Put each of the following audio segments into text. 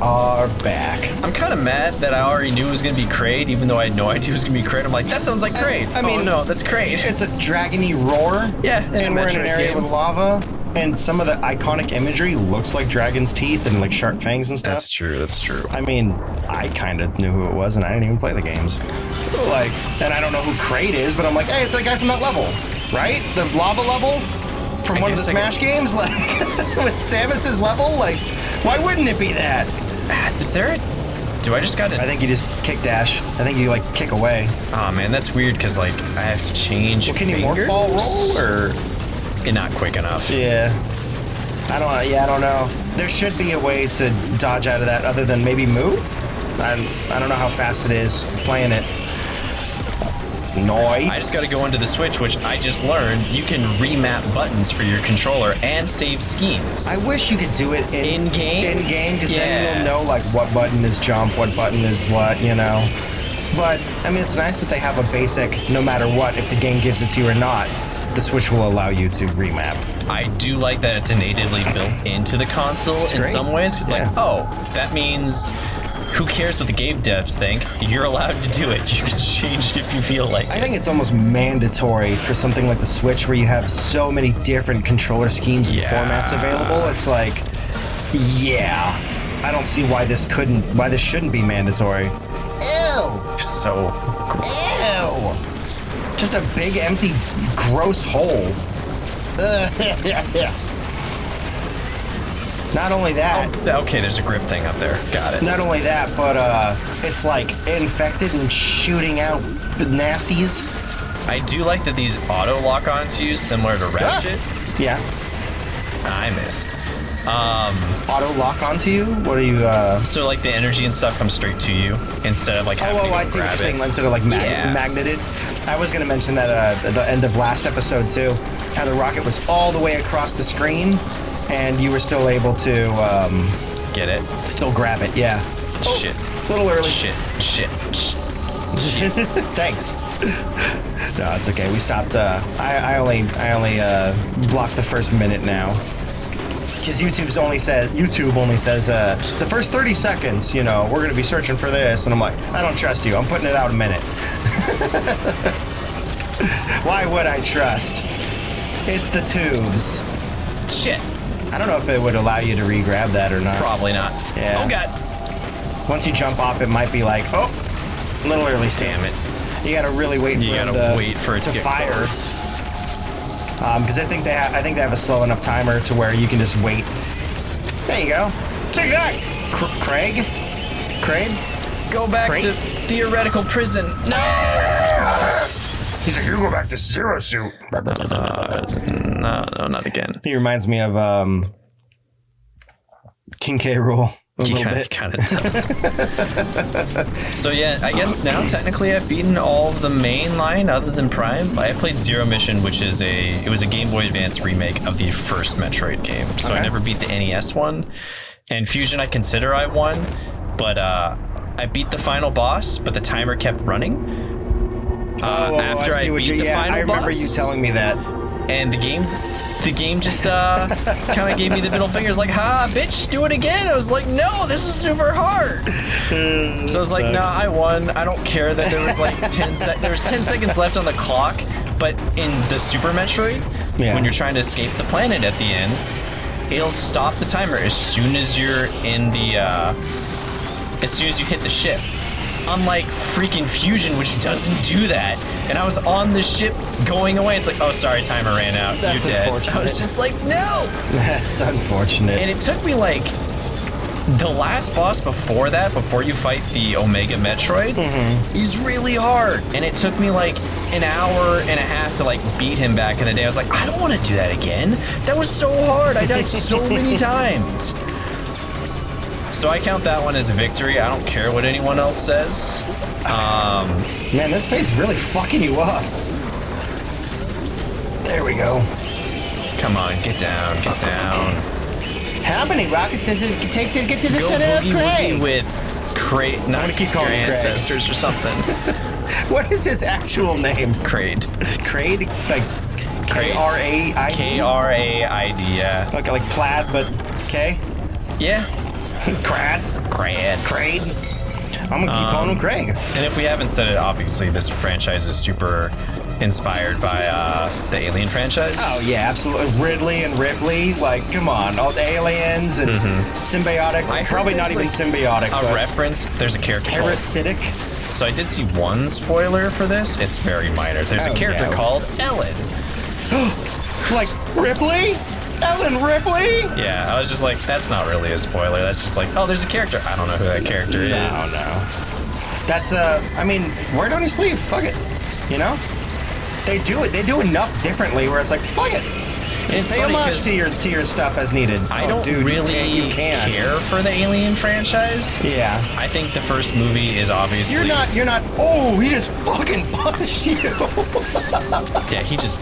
are back. I'm kind of mad that I already knew it was going to be Kraid, even though I had no idea it was going to be Kraid. I'm like, that sounds like Kraid. I mean, no, that's Kraid. It's a dragony roar. Yeah, and we're in an area with lava. And some of the iconic imagery looks like dragon's teeth and like sharp fangs and stuff. That's true, that's true. I mean, I kind of knew who it was and I didn't even play the games. Like, and I don't know who Kraid is, but I'm like, hey, it's that guy from that level, right? The lava level from one of the Smash games? Like, with Samus's level? Like, why wouldn't it be that? Is there a... Do I just got to... I think you just kick dash. I think you, like, kick away. Oh, man, that's weird because, like, I have to change Well, can you morph ball roll, or... Not quick enough. Yeah. I don't know. There should be a way to dodge out of that other than maybe move? I don't know how fast it is playing it. Nice. I just got to go into the Switch, which I just learned you can remap buttons for your controller and save schemes. I wish you could do it in-game? In-game, because then you'll know, like, what button is jump, what button is what, you know? But, I mean, it's nice that they have a basic, no matter what, if the game gives it to you or not, the Switch will allow you to remap. I do like that it's natively built into the console in some ways. It's like, oh, that means who cares what the game devs think? You're allowed to do it. You can change it if you feel like it. I think it's almost mandatory for something like the Switch where you have so many different controller schemes and formats available. It's like, I don't see why this shouldn't be mandatory. Ew! So gross. Ew! Just a big, empty, gross hole. Not only that. Oh, okay, there's a grip thing up there. Got it. Not only that, but it's like infected and shooting out nasties. I do like that these auto lock onto you, similar to Ratchet. Yeah. I missed. Auto lock onto you? What are you? So like the energy and stuff comes straight to you instead of like having to go I see what grab you're saying. it. Instead of like magneted. I was gonna mention that at the end of last episode too, how the rocket was all the way across the screen, and you were still able to get it. Still grab it. Yeah. Shit. A little early. Shit. Thanks. No, it's okay. We stopped. I only blocked the first minute now. Because YouTube only says the first 30 seconds, you know, we're going to be searching for this. And I'm like, I don't trust you. I'm putting it out a minute. Why would I trust? It's the tubes. Shit. I don't know if it would allow you to re-grab that or not. Probably not. Yeah. Oh, God. Once you jump off, it might be like, oh, a little early. Damn it. You got to really wait for it to fire. Because I think they have a slow enough timer to where you can just wait. There you go. Take that, Kraid. Go back to theoretical prison. No. He's like, you go back to Zero Suit. No, not again. He reminds me of King K. Rool. He kind of does. So yeah, I guess now technically I've beaten all of the main line other than Prime. I played Zero Mission, which is it was a Game Boy Advance remake of the first Metroid game. So I never beat the NES one. And Fusion I consider I won, but I beat the final boss, but the timer kept running. After I beat the final boss. I remember you telling me that. And the game just kind of gave me the middle fingers, like, ha, bitch, do it again. I was like, no, this is super hard. So I was like, no, I won. I don't care that there was like 10 seconds left on the clock. But in the Super Metroid, when you're trying to escape the planet at the end, it'll stop the timer as soon as you're in the, as soon as you hit the ship. Unlike freaking Fusion, which doesn't do that. And I was on the ship going away. It's like, oh, sorry, timer ran out. That's You're dead. Unfortunate. I was just like, no. That's unfortunate. And it took me like the last boss before that, before you fight the Omega Metroid, is really hard. And it took me like an hour and a half to like beat him back in the day. I was like, I don't want to do that again. That was so hard. I died so many times. So I count that one as a victory. I don't care what anyone else says. Man, this face is really fucking you up. There we go. Come on, get down. How many rockets does this take to get to the center of Kraid? With Kraid, not keep calling your him Kraid. ancestors or something. What is his actual name? Kraid. Kraid? Like K-R-A-I-D? K-R-A-I-D, yeah. Okay, like plaid, but K? Yeah. Crad? Kraid. I'm gonna keep calling him Craig. And if we haven't said it, obviously this franchise is super inspired by the Alien franchise. Oh yeah, absolutely. Ridley and Ripley, like, come on, all the aliens and symbiotic. Probably not even symbiotic. A reference. There's a character parasitic. So I did see one spoiler for this. It's very minor. There's a character called Ellen. Like Ripley? Ellen Ripley? Yeah, I was just like, that's not really a spoiler. That's just like, oh, there's a character. I don't know who that character is. No. That's I mean, word on your sleeve. Fuck it. You know? They do enough differently where it's like, fuck it. It's pay funny homage to your stuff as needed. I don't really care for the Alien franchise. Yeah. I think the first movie is obviously... You're not, oh, he just fucking punched you. Yeah, he just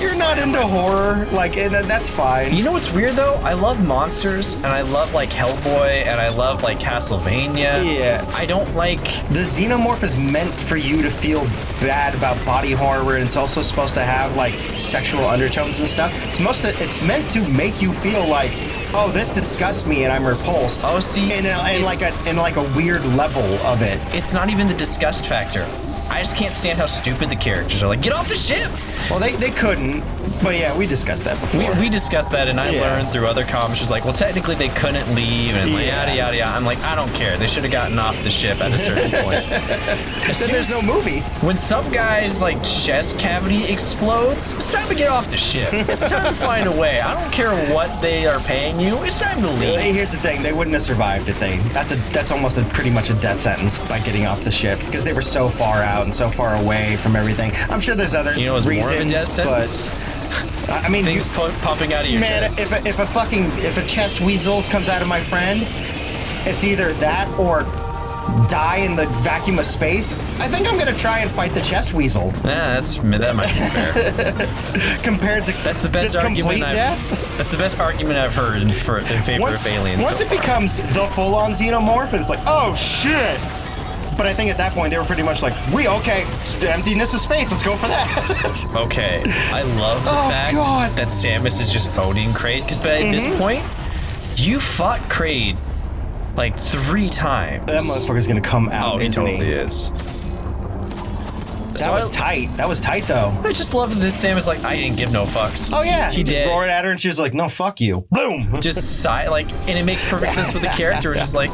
You're not into horror, like, and that's fine. You know what's weird, though? I love monsters, and I love, like, Hellboy, and I love, like, Castlevania. Yeah. I don't like... The Xenomorph is meant for you to feel bad about body horror, and it's also supposed to have, like, sexual undertones and stuff. It's meant to make you feel like, oh, this disgusts me and I'm repulsed. Oh, see, in like a weird level of it. It's not even the disgust factor. I just can't stand how stupid the characters are. Like, get off the ship! Well, they couldn't, but yeah, we discussed that before. We discussed that, and I learned through other comments, was like, well, technically they couldn't leave, and like, yada, yada, yada. I'm like, I don't care. They should have gotten off the ship at a certain point. Then there's no movie. When some guy's, like, chest cavity explodes, it's time to get off the ship. It's time to find a way. I don't care what they are paying you. It's time to leave. Here's the thing. They wouldn't have survived if they... That's almost pretty much a death sentence by getting off the ship, because they were so far out and so far away from everything. I'm sure there's other reasons, more of a death sentence? But I mean, things pumping out of your chest. If a chest weasel comes out of my friend, it's either that or die in the vacuum of space. I think I'm gonna try and fight the chest weasel. Yeah, that might be fair. Compared to that's the best argument death. That's the best argument I've heard in favor of aliens. Once it becomes the full-on xenomorph, and it's like, oh shit. But I think at that point they were pretty much like, emptiness of space, let's go for that. Okay, I love the fact that Samus is just owning Kraid, because by this point, you fought Kraid like 3 times. That motherfucker's gonna come out. Oh, he totally is. That was tight. That was tight, though. I just love that this Samus like, I didn't give no fucks. Oh yeah, he just roared at her, and she was like, "No, fuck you." Boom. Just and it makes perfect sense with the character. She's like,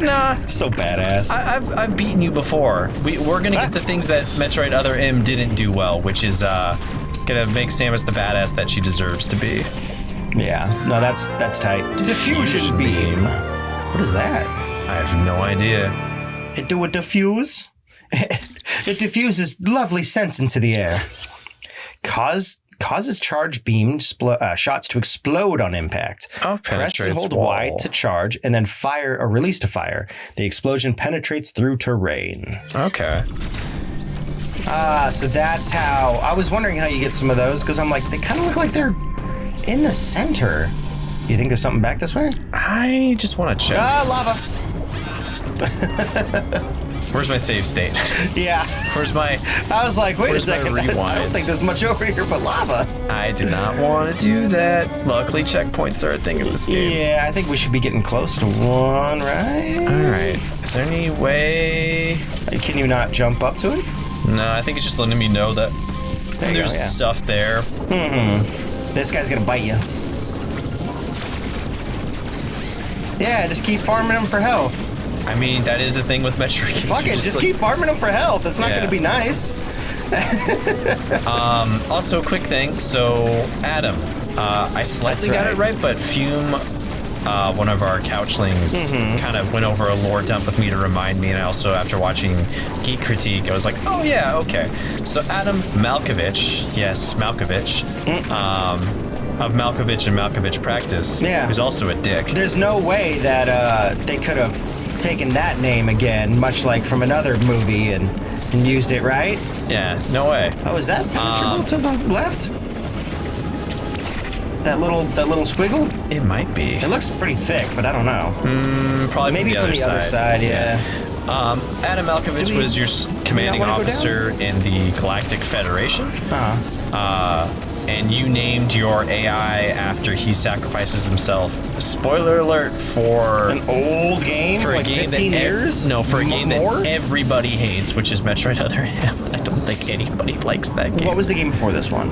nah. So badass. I've beaten you before. We're gonna get the things that Metroid Other M didn't do well, which is gonna make Samus the badass that she deserves to be. Yeah. No, that's tight. Diffusion Beam. What is that? I have no idea. It do a diffuse. It diffuses lovely scents into the air. Causes charge beam shots to explode on impact. Oh, press and hold Y to charge, and then fire or release to fire. The explosion penetrates through terrain. Okay. So that's how... I was wondering how you get some of those, because I'm like, they kind of look like they're in the center. You think there's something back this way? I just want to check. Lava. Where's my save state? Yeah. Where's my... I was like, wait a second. I don't think there's much over here but lava. I did not want to do that. Luckily, checkpoints are a thing in this game. Yeah, I think we should be getting close to one, right? All right. Is there any way... Can you not jump up to it? No, I think it's just letting me know that there's stuff there. This guy's gonna bite you. Yeah, just keep farming them for health. I mean, that is a thing with Metroid games. Fuck it, just keep farming them for health. It's not going to be nice. Also, quick thing. So, Adam, I slightly got it right, but Fume, one of our couchlings, kind of went over a lore dump with me to remind me, and I also, after watching Geek Critique, I was like, oh yeah, okay. So, Adam Malkovich, yes, Malkovich, of Malkovich and Malkovich Practice, who's also a dick. There's no way that they could have taken that name again, much like from another movie, and used it, right? Yeah, no way. Oh, is that penetrable to the left? That little squiggle? It might be. It looks pretty thick, but I don't know. Probably maybe from the other side, yeah. Adam Malkovich was your commanding officer in the Galactic Federation. and you named your AI after he sacrifices himself. Spoiler alert for an old game, for like a game 15 years. No, for a game more? that everybody hates, which is Metroid Other M. I don't think anybody likes that game. What was the game before this one?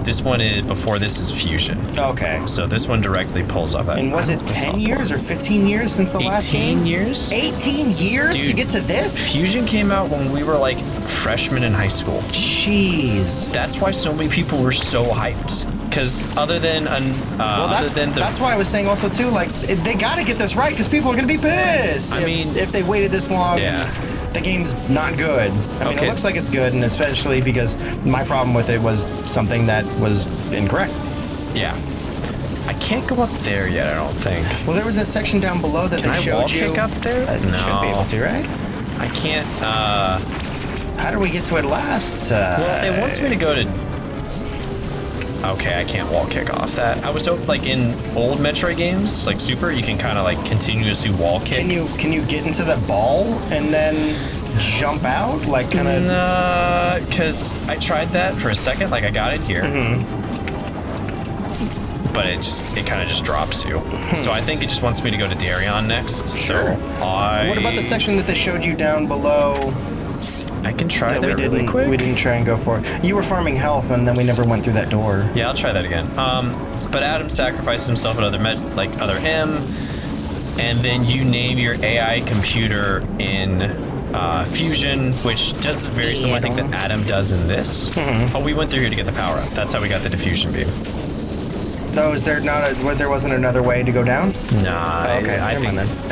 This one is before this is Fusion. Okay. So this one directly pulls up. And was it 10 years or 15 years since the last game? 18 years. 18 years Dude, to get to this? Fusion came out when we were like freshmen in high school. Jeez. That's why so many people were so hyped. Because other than that's why I was saying also too, like they got to get this right because people are gonna be pissed. I mean, if they waited this long, yeah. The game's not good. I mean, it looks like it's good, and especially because my problem with it was something that was incorrect. Yeah. I can't go up there yet, I don't think. Well, there was that section down below that they showed you. Can I wall kick up there? No. Should be able to, right? I can't, How do we get to it last? Well, it wants me to go to... Okay, I can't wall kick off that. I was hoping, like, in old Metroid games, like Super, you can kind of, like, continuously wall kick. Can you get into the ball and then jump out? Like, kind of... Nah, because I tried that for a second. Like, I got it here. But it kind of just drops you. So I think it just wants me to go to Dairon next. Sure. So What about the section that they showed you down below? I can try that really quick. We didn't try and go for it. You were farming health, and then we never went through that door. Yeah, I'll try that again. But Adam sacrifices himself at Other M, and then you name your AI computer in Fusion, which does very similar thing that Adam does in this. Oh, we went through here to get the power up. That's how we got the diffusion beam. Oh, is there there wasn't another way to go down? Nah, oh, okay, I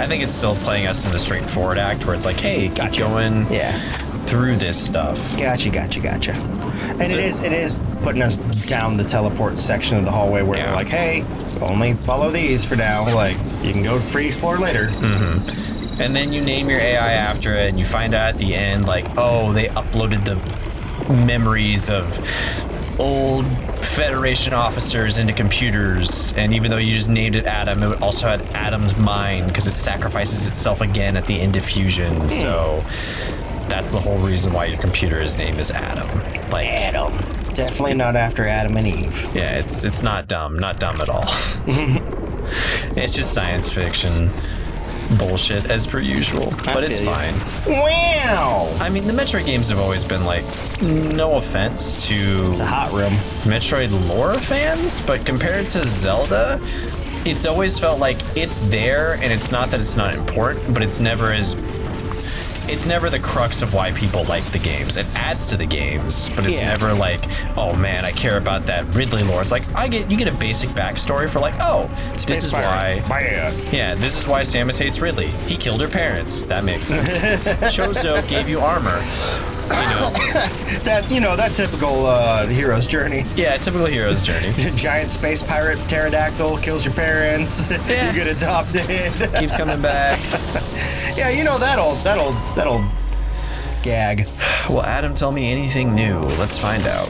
think it's still playing us in the straightforward act where it's like, hey, keep going through this stuff. Gotcha. And so, it is putting us down the teleport section of the hallway where they're like, hey, only follow these for now. Like, you can go free explore later. Mm-hmm. And then you name your AI after it, and you find out at the end, like, oh, they uploaded the memories of old Federation officers into computers, and even though you just named it Adam, it also had Adam's mind because it sacrifices itself again at the end of Fusion. So that's the whole reason why your computer is named as Adam. Like Adam. Definitely not after Adam and Eve. Yeah, it's not dumb at all. It's just science fiction bullshit as per usual, but it's fine. Wow! I mean, the Metroid games have always been like, no offense to it's a hot room Metroid lore fans, but compared to Zelda, it's always felt like it's there, and it's not that it's not important, but it's never the crux of why people like the games. It adds to the games, but it's never like, oh man, I care about that Ridley lore. It's like you get a basic backstory for like, oh, this is why. Yeah, this is why Samus hates Ridley. He killed her parents. That makes sense. Chozo gave you armor. That typical hero's journey. Yeah, typical hero's journey. Giant space pirate pterodactyl kills your parents. Yeah. You get adopted. Keeps coming back. Yeah, that old gag. Will Adam tell me anything new? Let's find out.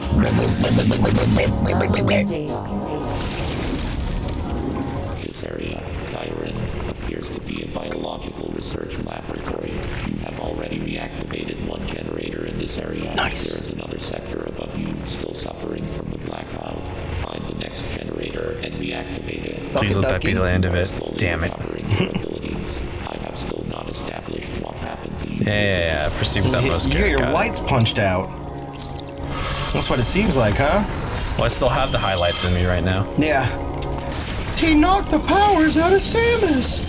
This area, Dairon, appears to be a biological research laboratory. You have already reactivated one generator in this area. Nice. There is another sector above you still suffering from the blackout. Find the next generator and reactivate it. Please let that be the end of it. Damn it. I have still not established what happened to you. Yeah. Proceed with that most You get your lights punched out. That's what it seems like, huh? Well, I still have the highlights in me right now. Yeah. He knocked the powers out of Samus!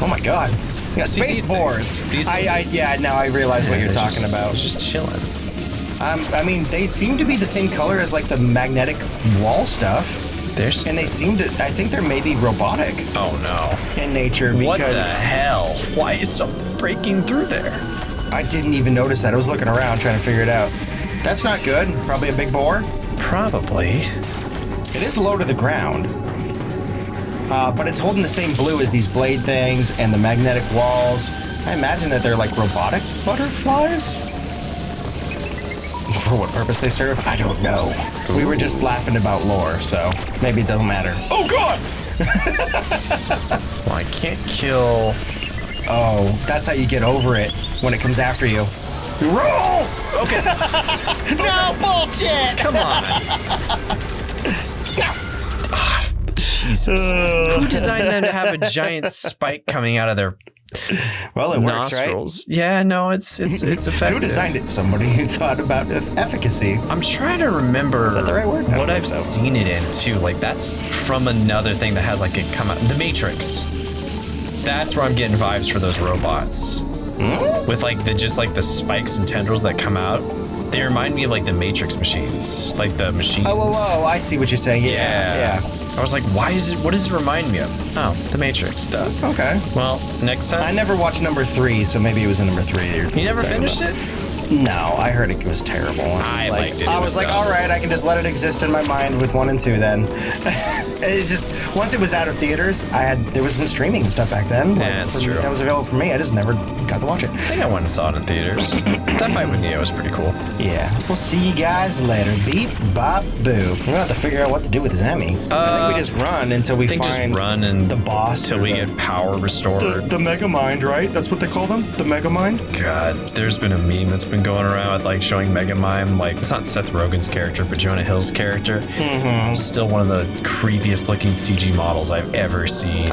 Oh my god. Yeah, space boars. Now I realize what you're talking about. Just chilling. I mean, they seem to be the same color as like the magnetic wall stuff. And they seem to, I think they're maybe robotic. Oh no. In nature because... What the hell? Why is something breaking through there? I didn't even notice that. I was looking around trying to figure it out. That's not good. Probably a big boar. Probably. It is low to the ground. But it's holding the same blue as these blade things and the magnetic walls. I imagine that they're like robotic butterflies. For what purpose they serve, I don't know. Ooh. We were just laughing about lore, so maybe it doesn't matter. Oh god! Well, I can't kill... Oh, that's how you get over it when it comes after you. Roll! Okay. No bullshit! Come on. Ah, Jesus. Who designed them to have a giant spike coming out of their Well, it works, nostrils? Yeah, no, it's effective. Who designed it? Somebody who thought about efficacy. I'm trying to remember Is that the right word? I don't what think I've so. seen it in too. Like that's from another thing that has like it come out. The Matrix. That's where I'm getting vibes for those robots. With like the spikes and tendrils that come out. They remind me of like the Matrix machines. Like the machines. Oh, I see what you're saying. Yeah. I was like, what does it remind me of? Oh, the Matrix stuff. Okay. Well, next time. I never watched number 3, so maybe it was in number 3. You never finished it? No, I heard it was terrible. I liked it. I was like, all right, I can just let it exist in my mind with 1 and 2 then. It's just, once it was out of theaters, there wasn't streaming and stuff back then. Yeah, that's true. That was available for me. I just never got to watch it. I think I went and saw it in theaters. That fight with Neo was pretty cool. Yeah. We'll see you guys later. Beep, bop, boop. We're going to have to figure out what to do with his EMMI. I think we just run until we find just run and the boss. Until we get power restored. The Mega Mind, right? That's what they call them? The Mega Mind? God, there's been a meme that's been going around like showing Megamind, like it's not Seth Rogen's character, but Jonah Hill's character. Still one of the creepiest looking CG models I've ever seen.